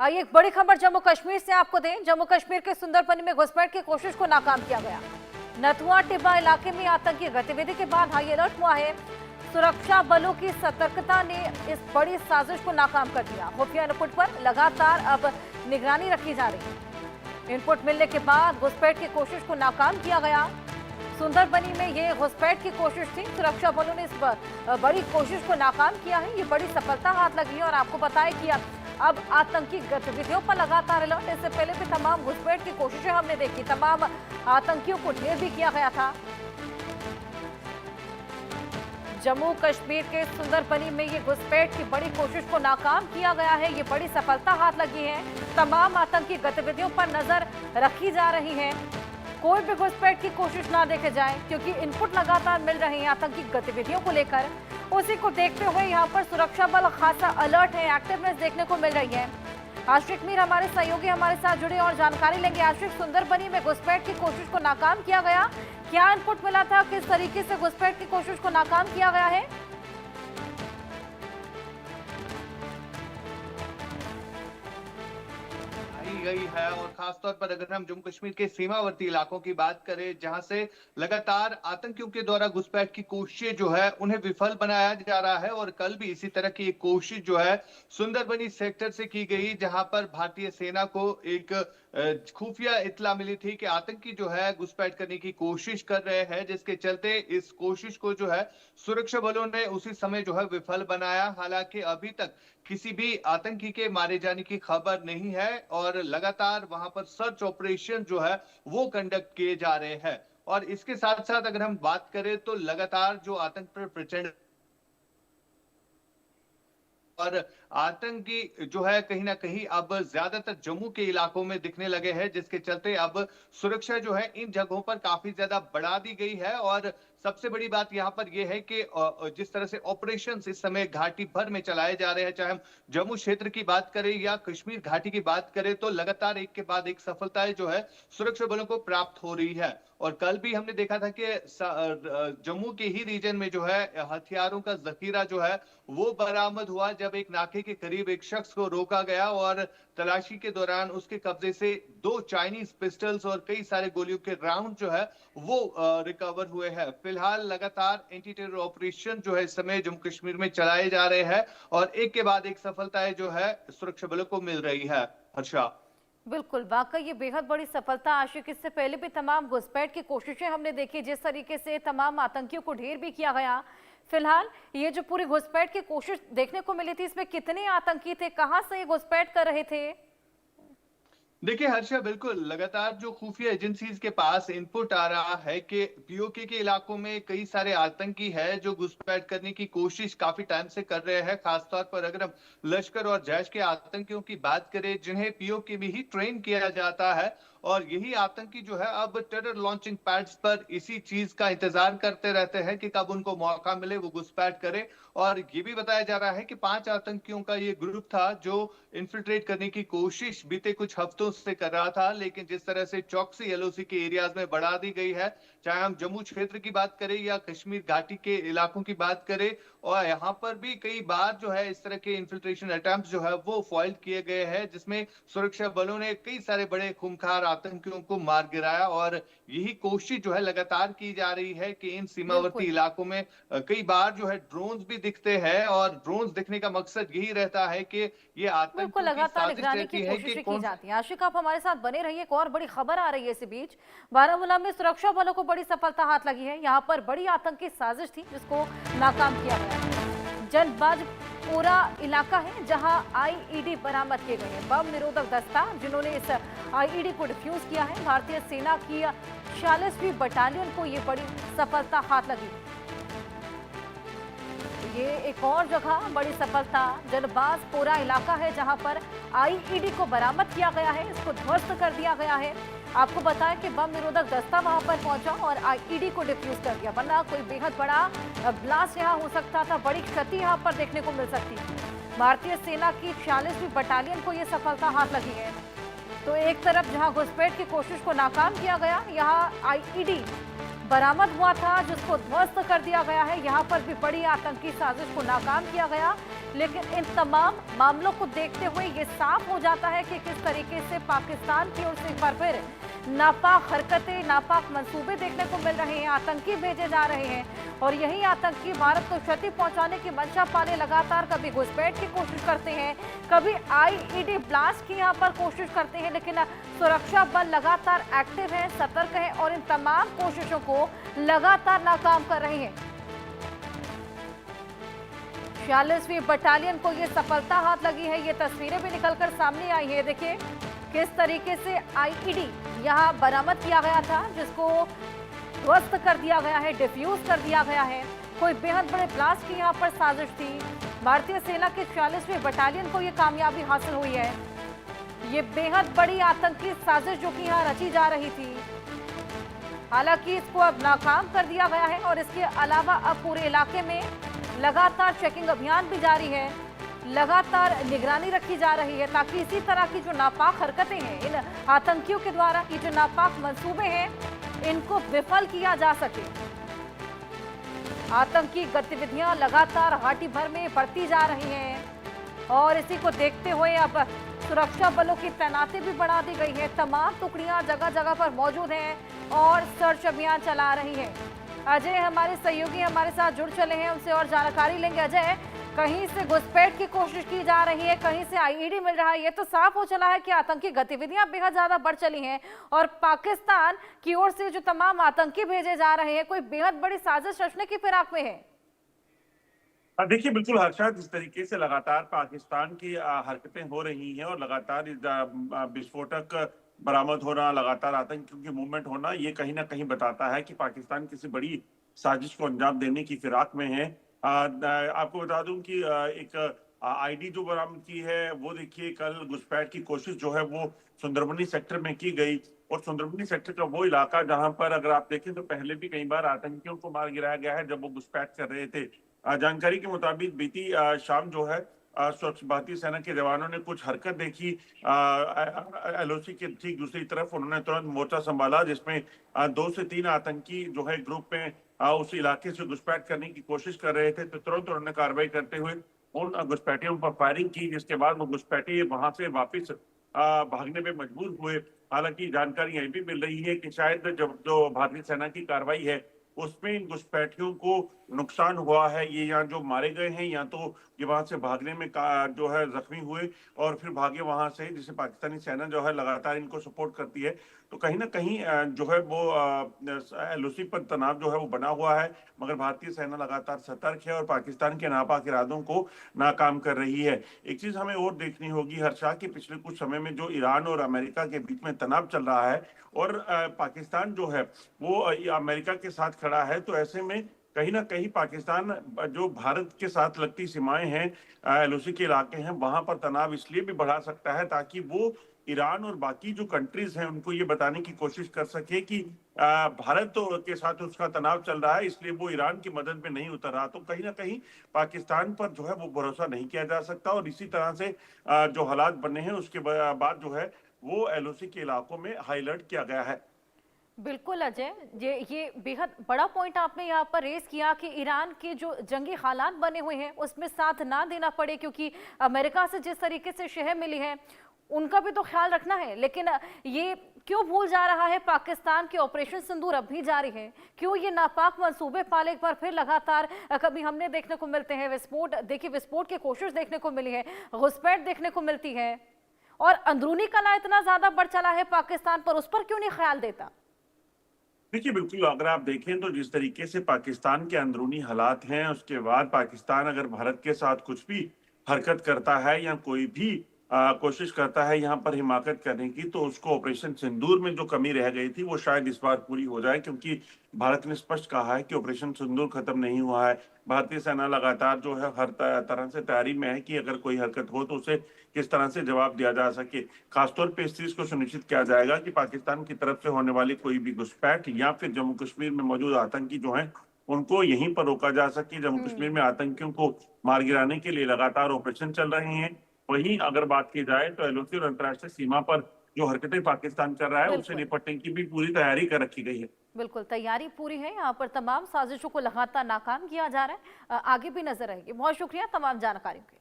आइए एक बड़ी खबर जम्मू कश्मीर से आपको दें। जम्मू कश्मीर के सुंदरबनी में घुसपैठ की कोशिश को नाकाम किया गया। नथुआ टिब्बा इलाके में आतंकी गतिविधि के बाद हाई अलर्ट हुआ है। सुरक्षा बलों की सतर्कता ने इस बड़ी साजिश को नाकाम कर दिया। खुफिया इनपुट पर लगातार अब निगरानी रखी जा रही है। इनपुट मिलने के बाद घुसपैठ की कोशिश को नाकाम किया गया। सुंदरबनी में ये घुसपैठ की कोशिश थी। सुरक्षा बलों ने इस बड़ी कोशिश को नाकाम किया है। ये बड़ी सफलता हाथ लगी है और आपको बताएं कि अब आतंकी गतिविधियों पर लगातार अलर्ट। इससे पहले भी तमाम घुसपैठ की कोशिशें हमने देखी, तमाम आतंकियों को ढेर भी किया गया था। जम्मू कश्मीर के सुंदरबनी में ये घुसपैठ की बड़ी कोशिश को नाकाम किया गया है। ये बड़ी सफलता हाथ लगी है। तमाम आतंकी गतिविधियों पर नजर रखी जा रही है। कोई भी घुसपैठ की कोशिश ना देखे जाए, क्योंकि इनपुट लगातार मिल रहे हैं आतंकी गतिविधियों को लेकर। उसी को देखते हुए यहाँ पर सुरक्षा बल खासा अलर्ट है, एक्टिवनेस देखने को मिल रही है। आशिक मीर हमारे सहयोगी हमारे साथ जुड़े और जानकारी लेंगे। आशिक, सुंदरबनी में घुसपैठ की कोशिश को नाकाम किया गया, क्या इनपुट मिला था, किस तरीके से घुसपैठ की कोशिश को नाकाम किया गया है? गई है और खासतौर पर अगर हम जम्मू कश्मीर के सीमावर्ती इलाकों की बात करें, जहां से लगातार आतंकियों के द्वारा घुसपैठ की कोशिश जो है उन्हें विफल बनाया जा रहा है। और कल भी इसी तरह की एक कोशिश जो है सुंदरबनी सेक्टर से की गई, जहां पर भारतीय सेना को एक खुफिया इत्तला मिली थी कि आतंकी जो है घुसपैठ करने की कोशिश कर रहे हैं, जिसके चलते इस कोशिश को जो है सुरक्षा बलों ने उसी समय जो है विफल बनाया। हालांकि अभी तक किसी भी आतंकी के मारे जाने की खबर नहीं है और लगातार वहां पर सर्च ऑपरेशन जो है वो कंडक्ट किए जा रहे हैं। और इसके साथ साथ अगर हम बात करें तो लगातार जो आतंक पर प्रचंड और आतंकी जो है कहीं ना कहीं अब ज्यादातर जम्मू के इलाकों में दिखने लगे हैं, जिसके चलते अब सुरक्षा जो है इन जगहों पर काफी ज्यादा बढ़ा दी गई है। और सबसे बड़ी बात यहाँ पर यह है कि जिस तरह से ऑपरेशंस इस समय घाटी भर में चलाए जा रहे हैं, चाहे हम जम्मू क्षेत्र की बात करें या कश्मीर घाटी की बात करें, तो लगातार एक के बाद एक सफलताएं जो है सुरक्षा बलों को प्राप्त हो रही है। और कल भी हमने देखा था कि जम्मू के ही रीजन में जो है हथियारों का जखीरा जो है वो बरामद हुआ, जब एक नाके के करीब एक शख्स को रोका गया और तलाशी के दौरान उसके कब्जे से 2 चाइनीज पिस्टल्स और कई सारे गोलियों के राउंड जो है वो रिकवर हुए हैं। फिलहाल लगातार एंटी टेरर ऑपरेशन जो है इस समय जम्मू कश्मीर में चलाए जा रहे हैं और एक के बाद एक सफलताएं जो है सुरक्षा बलों को मिल रही है। हर्षा, बिल्कुल, वाकई ये बेहद बड़ी सफलता। आशिक, इससे पहले भी तमाम घुसपैठ की कोशिशें हमने देखी, जिस तरीके से तमाम आतंकियों को ढेर भी किया गया। फिलहाल ये जो पूरी घुसपैठ की कोशिश देखने को मिली थी, इसमें कितने आतंकी थे, कहां से ये घुसपैठ कर रहे थे? देखिए हर्षा, बिल्कुल लगातार जो खुफिया एजेंसीज के पास इनपुट आ रहा है कि पीओके के इलाकों में कई सारे आतंकी है जो घुसपैठ करने की कोशिश काफी टाइम से कर रहे हैं। खासतौर पर अगर हम लश्कर और जैश के आतंकियों की बात करें, जिन्हें पीओके में ही ट्रेन किया जाता है, और यही आतंकी जो है अब टेरर लॉन्चिंग पैड्स पर इसी चीज का इंतजार करते रहते हैं कि कब उनको मौका मिले वो घुसपैठ करे। और ये भी बताया जा रहा है कि 5 आतंकियों का ये ग्रुप था जो इन्फिल्ट्रेट करने की कोशिश बीते कुछ हफ्तों से कर रहा था, लेकिन जिस तरह से चौकसी एलओसी के एरियाज में बढ़ा दी गई है, चाहे हम जम्मू क्षेत्र की बात करें या कश्मीर घाटी के इलाकों की बात करें, और यहाँ पर भी कई बार जो है इस तरह के इन्फिल्ट्रेशन अटेम्प्ट जो है वो फॉइल किए गए हैं, जिसमें सुरक्षा बलों ने कई सारे बड़े खूंखार आतंकियों को मार गिराया। और यही कोशिश जो है लगातार की जा रही है कि इन सीमावर्ती इलाकों में कई बार जो है ड्रोन्स भी दिखते हैं, और ड्रोन्स दिखने का मकसद यही रहता है कि ये बिल्कुल, आतंकियों की लगातार साजिश निगरानी रहती की है कोशिशें कि की कौन। जाती हैं। आशिक, आप हमारे साथ बने रहिए। एक और बड़ी खबर आ रही है इसी बीच। बारामूला में सुरक्षा बलों को बड़ी सफलता हाथ लगी है। यहाँ पर बड़ी आतंकी साजिश थी जिसको नाकाम किया गया है। जनबाज पूरा इलाका है जहां आईईडी बरामद किए गए हैं। बम निरोधक दस्ता जिन्होंने इस आईईडी को डिफ्यूज किया है, भारतीय सेना की 46वीं बटालियन को ये बड़ी सफलता हाथ लगी। ये एक और जगह बड़ी सफलता जनबाज पूरा इलाका है जहां पर आईईडी को बरामद किया गया है, इसको ध्वस्त कर दिया गया है। आपको बताएं कि बम निरोधक दस्ता वहां पर पहुंचा और आईईडी को डिफ्यूज कर दिया, वरना कोई बेहद बड़ा ब्लास्ट यहां हो सकता था, बड़ी क्षति यहां पर देखने को मिल सकती थी। भारतीय सेना की 46वीं बटालियन को यह सफलता हाथ लगी है। तो एक तरफ जहां घुसपैठ की कोशिश को नाकाम किया गया, यहाँ आईईडी बरामद हुआ था जिसको ध्वस्त कर दिया गया है। यहाँ पर भी बड़ी आतंकी साजिश को नाकाम किया गया। लेकिन इन तमाम मामलों को देखते हुए ये साफ हो जाता है कि किस तरीके से पाकिस्तान की ओर से एक बार फिर नापाक हरकतें, नापाक मंसूबे देखने को मिल रहे हैं, आतंकी भेजे जा रहे हैं और यही आतंकी भारत को क्षति पहुंचाने की मंशा पाले लगातार कभी घुसपैठ की कोशिश करते हैं, कभी आईईडी ब्लास्ट की यहां पर कोशिश करते हैं, लेकिन सुरक्षा बल लगातार एक्टिव है, सतर्क है और इन तमाम कोशिशों को लगातार नाकाम कर रहे हैं। 46वीं बटालियन को ये सफलता हाथ लगी है। ये तस्वीरें भी निकलकर सामने आई है। देखिए किस तरीके से आईईडी यहां बरामद किया गया था, जिसको ध्वस्त कर दिया गया है, डिफ्यूज कर दिया गया है। कोई बेहद बड़े ब्लास्ट की यहां पर साजिश थी। भारतीय सेना की 46वीं बटालियन को ये कामयाबी हासिल हुई है। ये बेहद बड़ी आतंकी साजिश जो कि यहां रची जा रही थी, हालांकि इसको अब नाकाम कर दिया गया है और इसके अलावा अब पूरे इलाके में लगातार चेकिंग अभियान भी जारी है, लगातार निगरानी रखी जा रही है ताकि इसी तरह की जो नापाक हरकतें हैं, इन आतंकियों के द्वारा ये जो नापाक मंसूबे हैं, इनको विफल किया जा सके। आतंकी गतिविधियां लगातार घाटी भर में बढ़ती जा रही हैं और इसी को देखते हुए अब सुरक्षा बलों की तैनाती भी बढ़ा दी गई है। तमाम टुकड़ियां जगह जगह पर मौजूद हैं और सर्च अभियान चला रही है। अजय हमारे सहयोगी हमारे साथ जुड़ चले हैं, उनसे और जानकारी लेंगे। अजय, कहीं से घुसपैठ की कोशिश की जा रही है, कहीं से आईईडी मिल रहा है, ये तो साफ हो चला है कि आतंकी गतिविधियां बेहद ज्यादा बढ़ चली हैं और पाकिस्तान की ओर से जो तमाम आतंकी भेजे जा रहे हैं, कोई बेहद बड़ी साजिश रचने की फिराक में है। देखिए बिल्कुल हर्षा, जिस तरीके से लगातार पाकिस्तान की हरकतें हो रही हैं और लगातार विस्फोटक बरामद होना, लगातार आतंकियों की मूवमेंट होना, ये कहीं ना कहीं बताता है कि पाकिस्तान किसी बड़ी साजिश को अंजाम देने की फिराक में है। आपको बता दूं कि एक आईडी जो बरामद की है वो देखिए, कल घुसपैठ की कोशिश जो है वो सुंदरबनी सेक्टर में की गई और सुंदरबनी सेक्टर का वो इलाका जहां पर अगर आप देखें तो पहले भी कई बार आतंकियों को मार गिराया गया है जब वो घुसपैठ कर रहे थे। जानकारी के मुताबिक बीती शाम जो है स्वच्छ भारतीय सेना के जवानों ने कुछ हरकत देखी एलओसी के ठीक दूसरी तरफ। उन्होंने तुरंत मोर्चा संभाला जिसमें 2 से 3 आतंकी जो है ग्रुप में उस इलाके से घुसपैठ करने की कोशिश कर रहे थे, तो तुरंत उन्होंने कार्रवाई करते हुए उन घुसपैठियों पर फायरिंग की, जिसके बाद वो घुसपैठी वहां से वापिस भागने में मजबूर हुए। हालांकि जानकारी यही भी मिल रही है कि शायद जब जो भारतीय सेना की कार्रवाई है उसमें इन घुसपैठियों को नुकसान हुआ है। ये यहाँ जो मारे गए हैं या तो ये वहां से भागने में जो है जख्मी हुए और फिर भागे वहां से, जिसे पाकिस्तानी सेना जो है लगातार इनको सपोर्ट करती है। तो कहीं ना कहीं जो है वो एलओसी पर तनाव जो है वो बना हुआ है, मगर भारतीय सेना लगातार सतर्क है और पाकिस्तान के नापाक इरादों को नाकाम कर रही है। एक चीज हमें और देखनी होगी हर्षा, कि पिछले कुछ समय में जो ईरान और अमेरिका के बीच में तनाव चल रहा है और पाकिस्तान जो है वो अमेरिका के साथ खड़ा है, तो ऐसे में कहीं ना कहीं पाकिस्तान जो भारत के साथ लगती सीमाएं हैं, एलओसी के इलाके हैं, वहां पर तनाव इसलिए भी बढ़ा सकता है ताकि वो ईरान और बाकी जो कंट्रीज हैं उनको ये बताने की कोशिश कर सके कि भारत तो के साथ उसका तनाव चल रहा है, इसलिए वो ईरान की मदद में नहीं उतर रहा। तो कहीं ना कहीं पाकिस्तान पर जो है वो भरोसा नहीं किया जा सकता और इसी तरह से जो हालात बने हैं उसके बाद जो है वो एलओसी के इलाकों में हाई अलर्ट किया गया है। बिल्कुल अजय, ये बेहद बड़ा पॉइंट आपने यहाँ पर रेस किया कि ईरान के जो जंगी हालात बने हुए हैं उसमें साथ ना देना पड़े, क्योंकि अमेरिका से जिस तरीके से शह मिली है उनका भी तो ख्याल रखना है। लेकिन ये क्यों भूल जा रहा है पाकिस्तान के ऑपरेशन सिंदूर अब भी जारी है? क्यों ये नापाक मंसूबे पाले एक बार फिर लगातार कभी हमने देखने को मिलते हैं विस्फोट, देखिए विस्फोट की कोशिश देखने को मिली है, घुसपैठ देखने को मिलती है और अंदरूनी कला इतना ज्यादा बढ़ चला है पाकिस्तान पर, उस पर क्यों नहीं ख्याल देता? देखिए बिल्कुल, अगर आप देखें तो जिस तरीके से पाकिस्तान के अंदरूनी हालात हैं, उसके बाद पाकिस्तान अगर भारत के साथ कुछ भी हरकत करता है या कोई भी कोशिश करता है यहाँ पर हिमाकत करने की, तो उसको ऑपरेशन सिंदूर में जो कमी रह गई थी वो शायद इस बार पूरी हो जाए, क्योंकि भारत ने स्पष्ट कहा है कि ऑपरेशन सिंदूर खत्म नहीं हुआ है। भारतीय सेना लगातार जो है हर तरह से तैयारी में है कि अगर कोई हरकत हो तो उसे किस तरह से जवाब दिया जा सके। खासतौर पर इस चीज को सुनिश्चित किया जाएगा कि पाकिस्तान की तरफ से होने वाली कोई भी घुसपैठ या फिर जम्मू कश्मीर में मौजूद आतंकी जो है उनको यहीं पर रोका जा सके। जम्मू कश्मीर में आतंकियों को मार गिराने के लिए लगातार ऑपरेशन चल रहे हैं। वहीं अगर बात की जाए तो एलओसी और अंतर्राष्ट्रीय सीमा पर जो हरकतें पाकिस्तान कर रहा है उससे निपटने की भी पूरी तैयारी कर रखी गई है। बिल्कुल तैयारी पूरी है, यहाँ पर तमाम साजिशों को लगातार नाकाम किया जा रहा है, आगे भी नजर रहेगी। बहुत शुक्रिया तमाम जानकारियों के लिए।